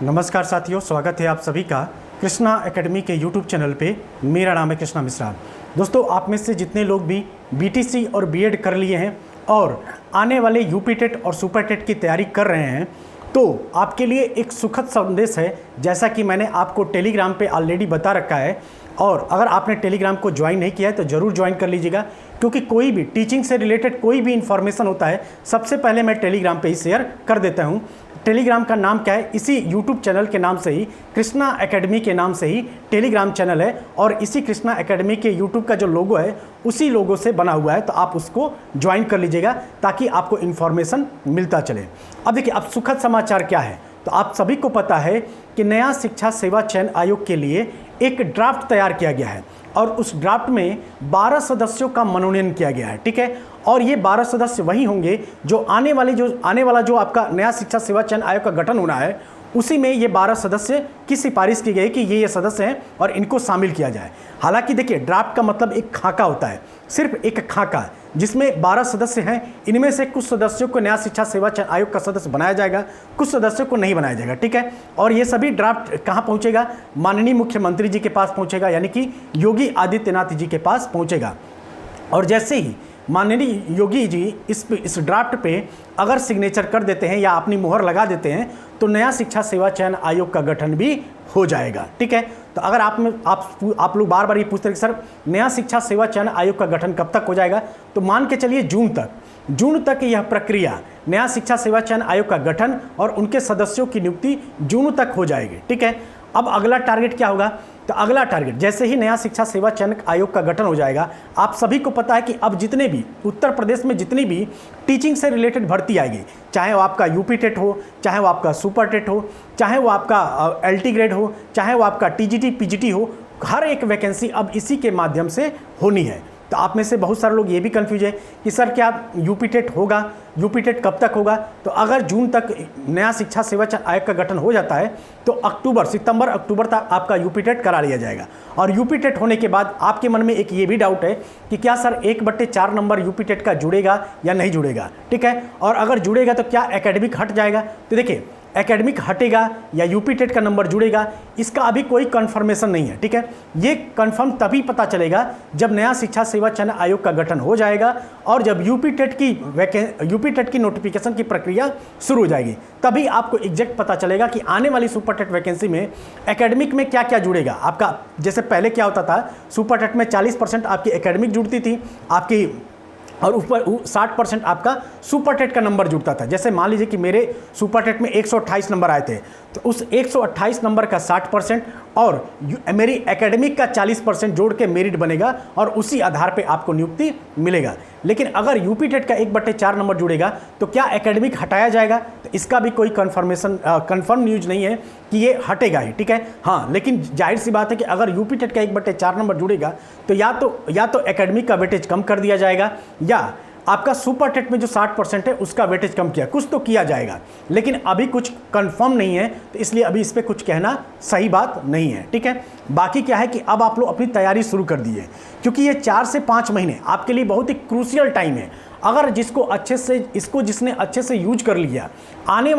नमस्कार साथियों, स्वागत है आप सभी का कृष्णा एकेडमी के यूट्यूब चैनल पे। मेरा नाम है कृष्णा मिश्रा। दोस्तों, आप में से जितने लोग भी बीटीसी और बीएड कर लिए हैं और आने वाले यूपी टेट और सुपर टेट की तैयारी कर रहे हैं, तो आपके लिए एक सुखद संदेश है। जैसा कि मैंने आपको टेलीग्राम पे ऑलरेडी बता रखा है, और अगर आपने टेलीग्राम को ज्वाइन नहीं किया है तो ज़रूर ज्वाइन कर लीजिएगा, क्योंकि कोई भी टीचिंग से रिलेटेड कोई भी इन्फॉर्मेशन होता है सबसे पहले मैं टेलीग्राम पे ही शेयर कर देता हूँ। टेलीग्राम का नाम क्या है? इसी यूट्यूब चैनल के नाम से ही, कृष्णा एकेडमी के नाम से ही टेलीग्राम चैनल है, और इसी कृष्णा एकेडमी के यूट्यूब का जो लोगो है उसी लोगो से बना हुआ है। तो आप उसको ज्वाइन कर लीजिएगा ताकि आपको इन्फॉर्मेशन मिलता चले। अब देखिए, अब सुखद समाचार क्या है, तो आप सभी को पता है कि नया शिक्षा सेवा चयन आयोग के लिए एक ड्राफ्ट तैयार किया गया है, और उस ड्राफ्ट में 12 सदस्यों का मनोनयन किया गया है। ठीक है, और ये 12 सदस्य वही होंगे जो आने वाला जो आपका नया शिक्षा सेवा चयन आयोग का गठन होना है, उसी में ये 12 सदस्य की सिफारिश की गई कि ये सदस्य हैं और इनको शामिल किया जाए। हालांकि देखिए, ड्राफ्ट का मतलब एक खाका होता है, सिर्फ एक खाका, जिसमें 12 सदस्य हैं। इनमें से कुछ सदस्यों को नया शिक्षा सेवा चयन आयोग का सदस्य बनाया जाएगा, कुछ सदस्यों को नहीं बनाया जाएगा। ठीक है, और ये सभी ड्राफ्ट कहाँ पहुँचेगा? माननीय मुख्यमंत्री जी के पास पहुँचेगा, यानी कि योगी आदित्यनाथ जी के पास पहुँचेगा। और जैसे ही माननीय योगी जी इस ड्राफ्ट पे अगर सिग्नेचर कर देते हैं या अपनी मुहर लगा देते हैं, तो नया शिक्षा सेवा चयन आयोग का गठन भी हो जाएगा। ठीक है, तो अगर आप लोग बार बार ये पूछते हैं कि सर नया शिक्षा सेवा चयन आयोग का गठन कब तक हो जाएगा, तो मान के चलिए जून तक यह प्रक्रिया, नया शिक्षा सेवा चयन आयोग का गठन और उनके सदस्यों की नियुक्ति जून तक हो जाएगी। ठीक है, अब अगला टारगेट क्या होगा? तो अगला टारगेट, जैसे ही नया शिक्षा सेवा चयन आयोग का गठन हो जाएगा, आप सभी को पता है कि अब जितने भी उत्तर प्रदेश में जितनी भी टीचिंग से रिलेटेड भर्ती आएगी, चाहे वो आपका यूपी टेट हो, चाहे वो आपका सुपर टेट हो, चाहे वो आपका एलटी ग्रेड हो, चाहे वो आपका टीजीटी पीजीटी हो, हर एक वैकेंसी अब इसी के माध्यम से होनी है। तो आप में से बहुत सारे लोग ये भी कंफ्यूज है कि सर क्या यूपी टेट होगा, यूपी टेट कब तक होगा? तो अगर जून तक नया शिक्षा सेवा चयन आयोग का गठन हो जाता है, तो सितंबर अक्टूबर तक आपका यूपी टेट करा लिया जाएगा। और यूपी टेट होने के बाद आपके मन में एक ये भी डाउट है कि क्या सर 1/4 नंबर यूपी टेट का जुड़ेगा या नहीं जुड़ेगा? ठीक है, और अगर जुड़ेगा तो क्या एकेडमिक हट जाएगा? तो देखिए, एकेडमिक हटेगा या यूपी टेट का नंबर जुड़ेगा, इसका अभी कोई कंफर्मेशन नहीं है। ठीक है, ये कंफर्म तभी पता चलेगा जब नया शिक्षा सेवा चयन आयोग का गठन हो जाएगा और जब यूपी टेट की नोटिफिकेशन की प्रक्रिया शुरू हो जाएगी, तभी आपको एग्जैक्ट पता चलेगा कि आने वाली सुपर टेट वैकेंसी में एकेडमिक में क्या क्या जुड़ेगा आपका। जैसे पहले क्या होता था, सुपर टेट में 40% आपकी एकेडमिक जुड़ती थी आपकी, और ऊपर 60% आपका सुपर टेट का नंबर जुड़ता था। जैसे मान लीजिए कि मेरे सुपर टेट में 128 नंबर आए थे, तो उस 128 नंबर का 60% और मेरी एकेडमिक का 40% जोड़ के मेरिट बनेगा, और उसी आधार पे आपको नियुक्ति मिलेगा। लेकिन अगर यूपी टेट का 1/4 नंबर जुड़ेगा तो क्या एकेडमिक हटाया जाएगा? तो इसका भी कोई कंफर्म न्यूज नहीं है कि ये हटेगा ही। ठीक है, हाँ, लेकिन जाहिर सी बात है कि अगर यूपी टेट का 1/4 नंबर जुड़ेगा तो या तो एकेडमिक का वेटेज कम कर दिया जाएगा, या आपका सुपर टेट में जो 60% है उसका वेटेज कम कुछ तो किया जाएगा। लेकिन अभी कुछ कंफर्म नहीं है, तो इसलिए अभी इस पर कुछ कहना सही बात नहीं है। ठीक है, बाकी क्या है कि अब आप लोग अपनी तैयारी शुरू कर दी है, क्योंकि ये 4 से 5 महीने आपके लिए बहुत ही क्रूशियल टाइम है। अगर जिसने अच्छे से यूज कर लिया, आने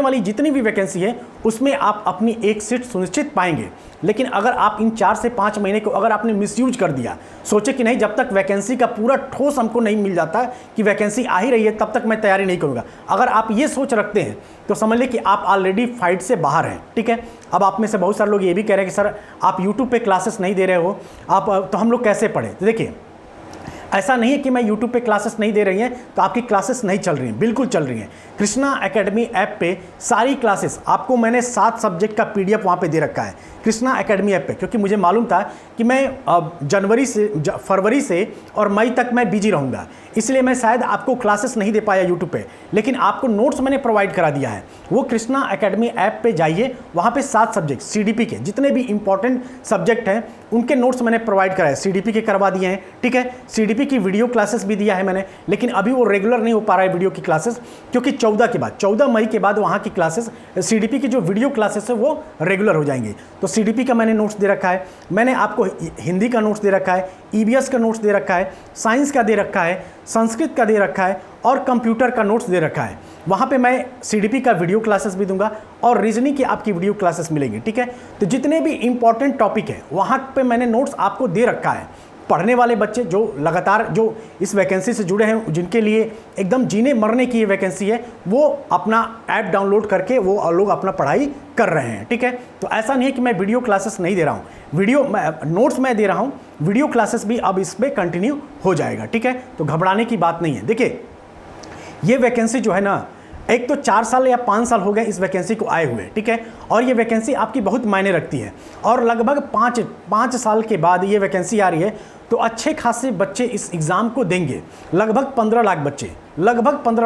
वाली जितनी भी वैकेंसी है उसमें आप अपनी एक सीट सुनिश्चित पाएंगे। लेकिन अगर आप इन 4 से 5 महीने को अगर आपने मिसयूज कर दिया, सोचे कि नहीं जब तक वैकेंसी का पूरा ठोस हमको नहीं मिल जाता कि वैकेंसी आ ही रही है तब तक मैं तैयारी नहीं करूंगा, अगर आप ये सोच रखते हैं तो समझ लें कि आप ऑलरेडी फाइट से बाहर हैं। ठीक है, अब आप में से बहुत सारे लोग ये भी कह रहे हैं कि सर आप यूट्यूब पे क्लासेस नहीं दे रहे हो, तो हम लोग कैसे पढ़ें? तो देखिए, ऐसा नहीं है कि मैं YouTube पे क्लासेस नहीं दे रही हैं तो आपकी क्लासेस नहीं चल रही हैं, बिल्कुल चल रही हैं। कृष्णा एकेडमी ऐप पे सारी क्लासेस आपको मैंने 7 सब्जेक्ट का PDF वहाँ पे दे रखा है कृष्णा एकेडमी ऐप पे, क्योंकि मुझे मालूम था कि मैं फरवरी से और मई तक मैं बिजी रहूँगा, इसलिए मैं शायद आपको क्लासेस नहीं दे पाया यूट्यूब पे, लेकिन आपको नोट्स मैंने प्रोवाइड करा दिया है। वो कृष्णा एकेडमी ऐप पे जाइए, वहाँ पे 7 सब्जेक्ट CDP के जितने भी इंपॉर्टेंट सब्जेक्ट हैं उनके नोट्स मैंने प्रोवाइड कराए, CDP के करवा दिए हैं। ठीक है, CDP की वीडियो क्लासेस भी दिया है मैंने, लेकिन अभी वो रेगुलर नहीं हो पा रहा है वीडियो की क्लासेस, क्योंकि 14 मई के बाद वहाँ की क्लासेस CDP की जो वीडियो क्लासेस है वो रेगुलर हो जाएंगी। तो CDP का मैंने नोट्स दे रखा है, मैंने आपको हिंदी का नोट्स दे रखा है, EVS का नोट्स दे रखा है, साइंस का दे रखा है, संस्कृत का दे रखा है और कंप्यूटर का नोट्स दे रखा है। वहाँ पे मैं सीडीपी का वीडियो क्लासेस भी दूंगा और रीजनिंग की आपकी वीडियो क्लासेस मिलेंगी, ठीक है। तो जितने भी इंपॉर्टेंट टॉपिक है वहाँ पे मैंने नोट्स आपको दे रखा है। पढ़ने वाले बच्चे जो लगातार जो इस वैकेंसी से जुड़े हैं, जिनके लिए एकदम जीने मरने की ये वैकेंसी है, वो अपना ऐप डाउनलोड करके वो लोग अपना पढ़ाई कर रहे हैं, ठीक है। तो ऐसा नहीं है कि मैं वीडियो क्लासेस नहीं दे रहा हूँ, नोट्स मैं दे रहा हूँ, वीडियो क्लासेस भी अब इस पर कंटिन्यू हो जाएगा, ठीक है। तो घबराने की बात नहीं है। देखिए ये वैकेंसी जो है ना, एक तो 4 साल या 5 साल हो गए इस वैकेंसी को आए हुए, ठीक है। और ये वैकेंसी आपकी बहुत मायने रखती है और लगभग 5 साल के बाद ये वैकेंसी आ रही है, तो अच्छे खासे बच्चे इस एग्ज़ाम को देंगे। लगभग 15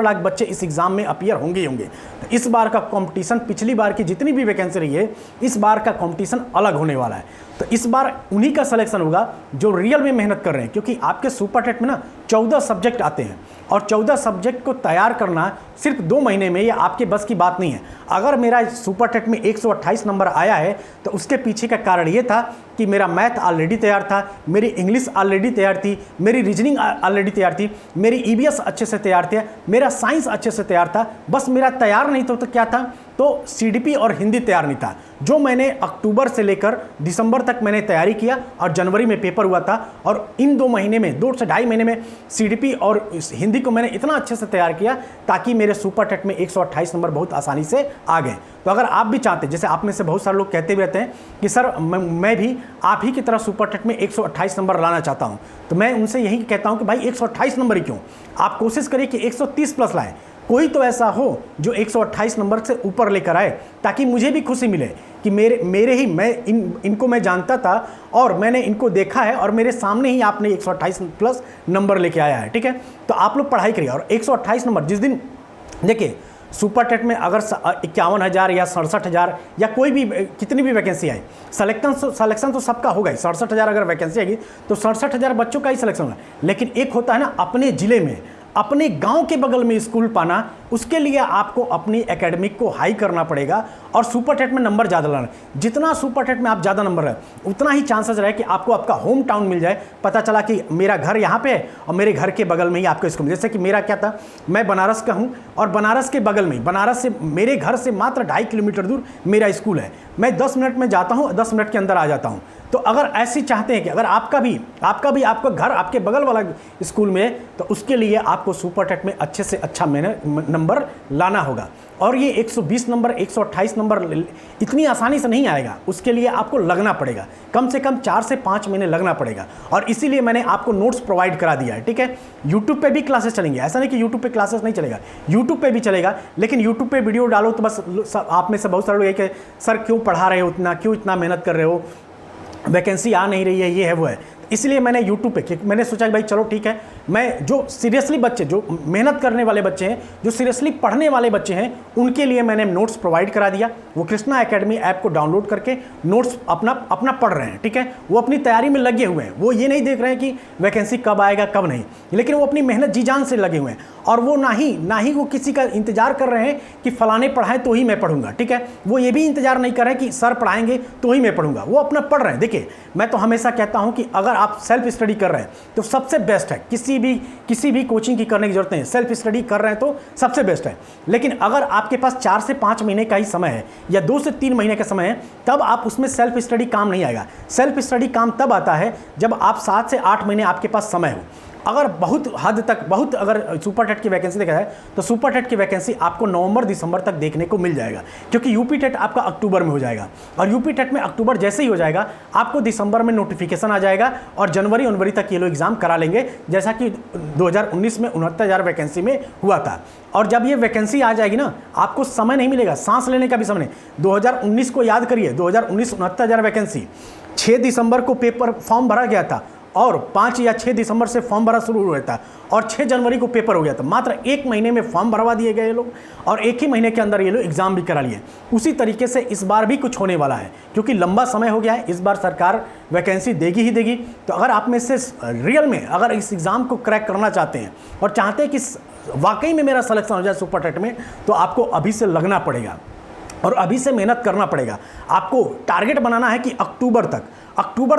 लाख बच्चे इस एग्ज़ाम में अपीयर होंगे ही होंगे। तो इस बार का कंपटीशन पिछली बार की जितनी भी वैकेंसी रही है, इस बार का कंपटीशन अलग होने वाला है। तो इस बार उन्हीं का सिलेक्शन होगा जो रियल में मेहनत कर रहे हैं, क्योंकि आपके सुपर टेट में ना 14 सब्जेक्ट आते हैं और 14 सब्जेक्ट को तैयार करना सिर्फ 2 महीने में ये आपके बस की बात नहीं है। अगर मेरा सुपर टेट में 128 नंबर आया है तो उसके पीछे का कारण ये था कि मेरा मैथ ऑलरेडी तैयार था, मेरी इंग्लिश ऑलरेडी तैयार थी, मेरी रीजनिंग ऑलरेडी तैयार थी, मेरी ईवीएस अच्छे से तैयार थे, मेरा साइंस अच्छे से तैयार था। बस मेरा तैयार नहीं तो क्या था, तो सीडीपी और हिंदी तैयार नहीं था, जो मैंने अक्टूबर से लेकर दिसंबर तक मैंने तैयारी किया और जनवरी में पेपर हुआ था। और इन 2 महीने में, 2 से ढाई महीने में सीडीपी और हिंदी को मैंने इतना अच्छे से तैयार किया ताकि मेरे सुपर टेट में 128 नंबर बहुत आसानी से आ गए। तो अगर आप भी चाहते, जैसे आप में से बहुत सारे लोग कहते भी रहते हैं कि सर मैं भी आप ही की तरह सुपर टेट में 128 नंबर लाना चाहता हूं, तो मैं उनसे यही कहता हूं कि भाई 128 नंबर ही क्यों, आप कोशिश करिए कि 130 प्लस लाएं। कोई तो ऐसा हो जो 128 नंबर से ऊपर लेकर आए, ताकि मुझे भी खुशी मिले कि इनको मैं जानता था और मैंने इनको देखा है और मेरे सामने ही आपने 128 प्लस नंबर लेके आया है, ठीक है। तो आप लोग पढ़ाई करिए और 128 नंबर जिस दिन, देखिए सुपर टेट में अगर 51,000 या 67,000 या कोई भी कितनी भी वैकेंसी आई, सिलेक्शन तो सबका होगा ही। 67,000 अगर वैकेंसी आएगी तो 67,000 बच्चों का ही सिलेक्शन होगा। लेकिन एक होता है ना अपने ज़िले में, अपने गांव के बगल में स्कूल पाना, उसके लिए आपको अपनी एकेडमिक को हाई करना पड़ेगा और सुपर टेट में नंबर ज़्यादा लाना। जितना सुपर टेट में आप ज़्यादा नंबर रहे, उतना ही चांसेस रहे कि आपको आपका होम टाउन मिल जाए। पता चला कि मेरा घर यहाँ पे है और मेरे घर के बगल में ही आपका स्कूल, जैसे कि मेरा क्या था, मैं बनारस का हूँ और बनारस के बगल में, बनारस से मेरे घर से मात्र 2.5 किलोमीटर दूर मेरा स्कूल है। मैं 10 मिनट में जाता हूँ, 10 मिनट के अंदर आ जाता हूँ। तो अगर ऐसी चाहते हैं कि अगर आपका घर आपके बगल वाला स्कूल में है, तो उसके लिए आपको सुपर टेट में अच्छे से अच्छा नंबर लाना होगा। और ये 120 नंबर, 128 नंबर इतनी आसानी से नहीं आएगा, उसके लिए आपको लगना पड़ेगा, कम से कम 4 से 5 महीने लगना पड़ेगा। और इसीलिए मैंने आपको नोट्स प्रोवाइड करा दिया है, ठीक है। यूट्यूब पे भी क्लासेस चलेंगे, ऐसा नहीं कि यूट्यूब पे क्लासेस नहीं चलेगा, यूट्यूब पे भी चलेगा। लेकिन यूट्यूब पे वीडियो डालो तो बस आप में से बहुत सारे लोग ये कि सर क्यों पढ़ा रहे हो उतना, क्यों इतना मेहनत कर रहे हो, वैकेंसी आ नहीं रही है, ये है वो है। इसलिए मैंने यूट्यूब पे मैंने सोचा कि भाई चलो ठीक है, मैं जो सीरियसली बच्चे, जो मेहनत करने वाले बच्चे हैं, जो सीरियसली पढ़ने वाले बच्चे हैं, उनके लिए मैंने नोट्स प्रोवाइड करा दिया। वो कृष्णा एकेडमी ऐप को डाउनलोड करके नोट्स अपना पढ़ रहे हैं, ठीक है। वो अपनी तैयारी में लगे हुए हैं, वो ये नहीं देख रहे हैं कि वैकेंसी कब आएगा कब नहीं, लेकिन वो अपनी मेहनत जी जान से लगे हुए हैं। और वो ना ही वो किसी का इंतजार कर रहे हैं कि फलाने पढ़ाएं तो ही मैं पढ़ूंगा, ठीक है। वो ये भी इंतजार नहीं कर रहे हैं कि सर पढ़ाएंगे तो ही मैं पढ़ूंगा, वो अपना पढ़ रहे हैं। देखिए मैं तो हमेशा कहता हूं कि अगर आप सेल्फ स्टडी कर रहे हैं तो सबसे बेस्ट है, किसी भी कोचिंग की करने की जरूरत नहीं है, सेल्फ स्टडी कर रहे हैं तो सबसे बेस्ट है। लेकिन अगर आपके पास 4 से 5 महीने का ही समय है या 2 से 3 महीने का समय है, तब आप उसमें सेल्फ स्टडी काम नहीं आएगा। सेल्फ स्टडी काम तब आता है जब आप 7 से 8 महीने आपके पास समय हो। अगर अगर सुपर टेट की वैकेंसी देखा है तो सुपर टेट की वैकेंसी आपको नवंबर दिसंबर तक देखने को मिल जाएगा, क्योंकि यूपी टेट आपका अक्टूबर में हो जाएगा और यूपी टेट में अक्टूबर जैसे ही हो जाएगा आपको दिसंबर में नोटिफिकेशन आ जाएगा और जनवरी तक ये लोग एग्जाम करा लेंगे, जैसा कि 2019 में 69,000 वैकेंसी में हुआ था। और जब ये वैकेंसी आ जाएगी ना, आपको समय नहीं मिलेगा, सांस लेने का भी समय नहीं। 2019 को याद करिए, 2019 69,000 वैकेंसी, 6 दिसंबर को पेपर फॉर्म भरा गया था और 5 या 6 दिसंबर से फॉर्म भरा शुरू हुआ था और 6 जनवरी को पेपर हो गया था। मात्र 1 महीने में फॉर्म भरवा दिए गए लोग और 1 ही महीने के अंदर ये लोग एग्जाम भी करा लिए। उसी तरीके से इस बार भी कुछ होने वाला है, क्योंकि लंबा समय हो गया है, इस बार सरकार वैकेंसी देगी ही देगी। तो अगर आप में से रियल में अगर इस एग्ज़ाम को क्रैक करना चाहते हैं और चाहते हैं कि वाकई में मेरा सिलेक्शन हो जाए सुपर टेट में, तो आपको अभी से लगना पड़ेगा। और अभी से मेहनत करना पड़ेगा। आपको टारगेट बनाना है कि अक्टूबर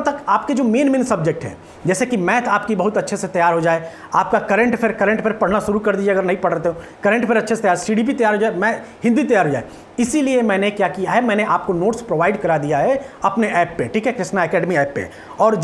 तक आपके जो मेन सब्जेक्ट हैं, जैसे कि मैथ आपकी बहुत अच्छे से तैयार हो जाए, आपका करंट अफेयर पढ़ना शुरू कर दीजिए, अगर नहीं पढ़ रहे हो करंट अफेयर अच्छे से तैयार, सीडीपी तैयार हो जाए, मैं हिंदी तैयार हो जाए। इसीलिए मैंने क्या किया है, मैंने आपको नोट्स प्रोवाइड करा दिया है अपने ऐप पे, ठीक है, कृष्णा एकेडमी ऐप पे। और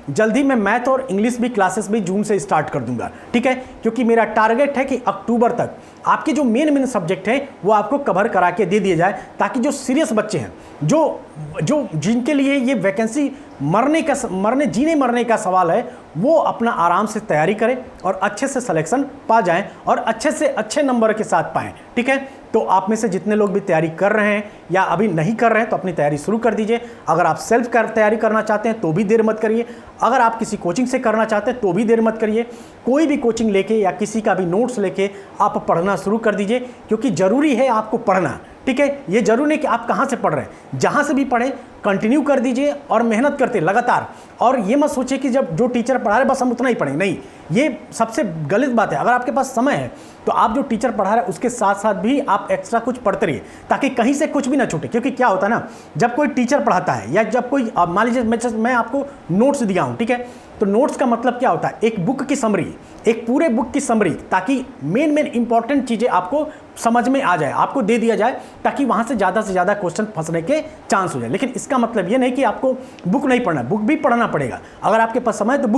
जल्दी मैं मैथ और इंग्लिश भी क्लासेस भी जून से स्टार्ट कर दूंगा, ठीक है, क्योंकि मेरा टारगेट है कि अक्टूबर तक आपके जो मेन सब्जेक्ट हैं वो आपको कवर करा के दे दिए जाए, ताकि जो सीरियस बच्चे हैं, जो जिनके लिए ये वैकेंसी मरने जीने मरने का सवाल है, वो अपना आराम से तैयारी करें और अच्छे से सिलेक्शन पा जाएं और अच्छे से अच्छे नंबर के साथ पाएं, ठीक है। तो आप में से जितने लोग भी तैयारी कर रहे हैं या अभी नहीं कर रहे हैं तो अपनी तैयारी शुरू कर दीजिए। अगर आप तैयारी करना चाहते हैं तो भी देर मत करिए, अगर आप किसी कोचिंग से करना चाहते हैं तो भी देर मत करिए। कोई भी कोचिंग लेके या किसी का भी नोट्स लेके आप पढ़ना शुरू कर दीजिए, क्योंकि ज़रूरी है आपको पढ़ना, ठीक है। ये जरूरी नहीं कि आप कहाँ से पढ़ रहे हैं, जहाँ से भी पढ़ें कंटिन्यू कर दीजिए और मेहनत करते लगातार। और ये मत सोचिए कि जब जो टीचर पढ़ा रहे बस हम उतना ही पढ़ें, नहीं, ये सबसे गलत बात है। अगर आपके पास समय है तो आप जो टीचर पढ़ा रहे हैं उसके साथ साथ भी आप एक्स्ट्रा कुछ पढ़ते रहिए, ताकि कहीं से कुछ भी ना छूटे। क्योंकि क्या होता है ना, जब कोई टीचर पढ़ाता है या जब कोई, मान लीजिए मैं आपको नोट्स दिया हूँ, ठीक है, तो नोट्स का मतलब क्या होता है, एक बुक की समरी, एक पूरे बुक की समरी, ताकि मेन इंपॉर्टेंट चीज़ें आपको समझ में आ जाए, आपको दे दिया जाए, ताकि वहाँ से ज़्यादा क्वेश्चन फंसने के चांस हो जाए। लेकिन इसका मतलब ये नहीं कि आपको बुक नहीं पढ़ना, बुक भी पढ़ना पड़ेगा। अगर आपके पास समय है तो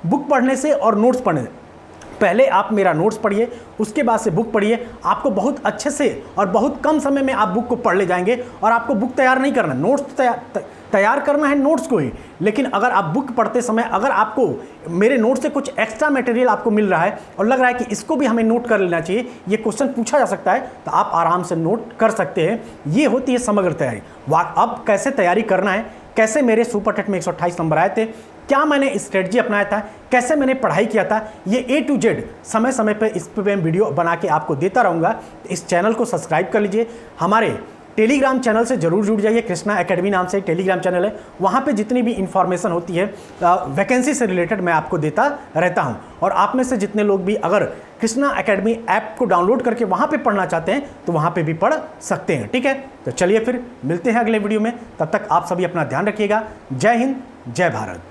बुक पढ़ने से और नोट्स पढ़ने से पहले आप मेरा नोट्स पढ़िए, उसके बाद से बुक पढ़िए। आपको बहुत अच्छे से और बहुत कम समय में आप बुक को पढ़ ले जाएंगे। और आपको बुक तैयार नहीं करना, नोट्स तैयार करना है नोट्स को ही। लेकिन अगर आप बुक पढ़ते समय अगर आपको मेरे नोट से कुछ एक्स्ट्रा मटेरियल आपको मिल रहा है और लग रहा है कि इसको भी हमें नोट कर लेना चाहिए, ये क्वेश्चन पूछा जा सकता है, तो आप आराम से नोट कर सकते हैं। ये होती है समग्र तैयारी। अब कैसे तैयारी करना है, कैसे मेरे सुपर टेट में 128 नंबर आए थे, क्या मैंने स्ट्रेटजी अपनाया था, कैसे मैंने पढ़ाई किया था, ये A to Z समय समय पे इस पर मैं वीडियो बना के आपको देता रहूँगा। इस चैनल को सब्सक्राइब कर लीजिए, हमारे टेलीग्राम चैनल से जरूर जुड़ जाइए। कृष्णा एकेडमी नाम से टेलीग्राम चैनल है, वहाँ पे जितनी भी इंफॉर्मेशन होती है वैकेंसी से रिलेटेड मैं आपको देता रहता हूँ। और आप में से जितने लोग भी अगर कृष्णा एकेडमी ऐप को डाउनलोड करके वहाँ पे पढ़ना चाहते हैं तो वहाँ पे भी पढ़ सकते हैं, ठीक है। तो चलिए फिर मिलते हैं अगले वीडियो में, तब तक आप सभी अपना ध्यान रखिएगा। जय हिंद, जय भारत।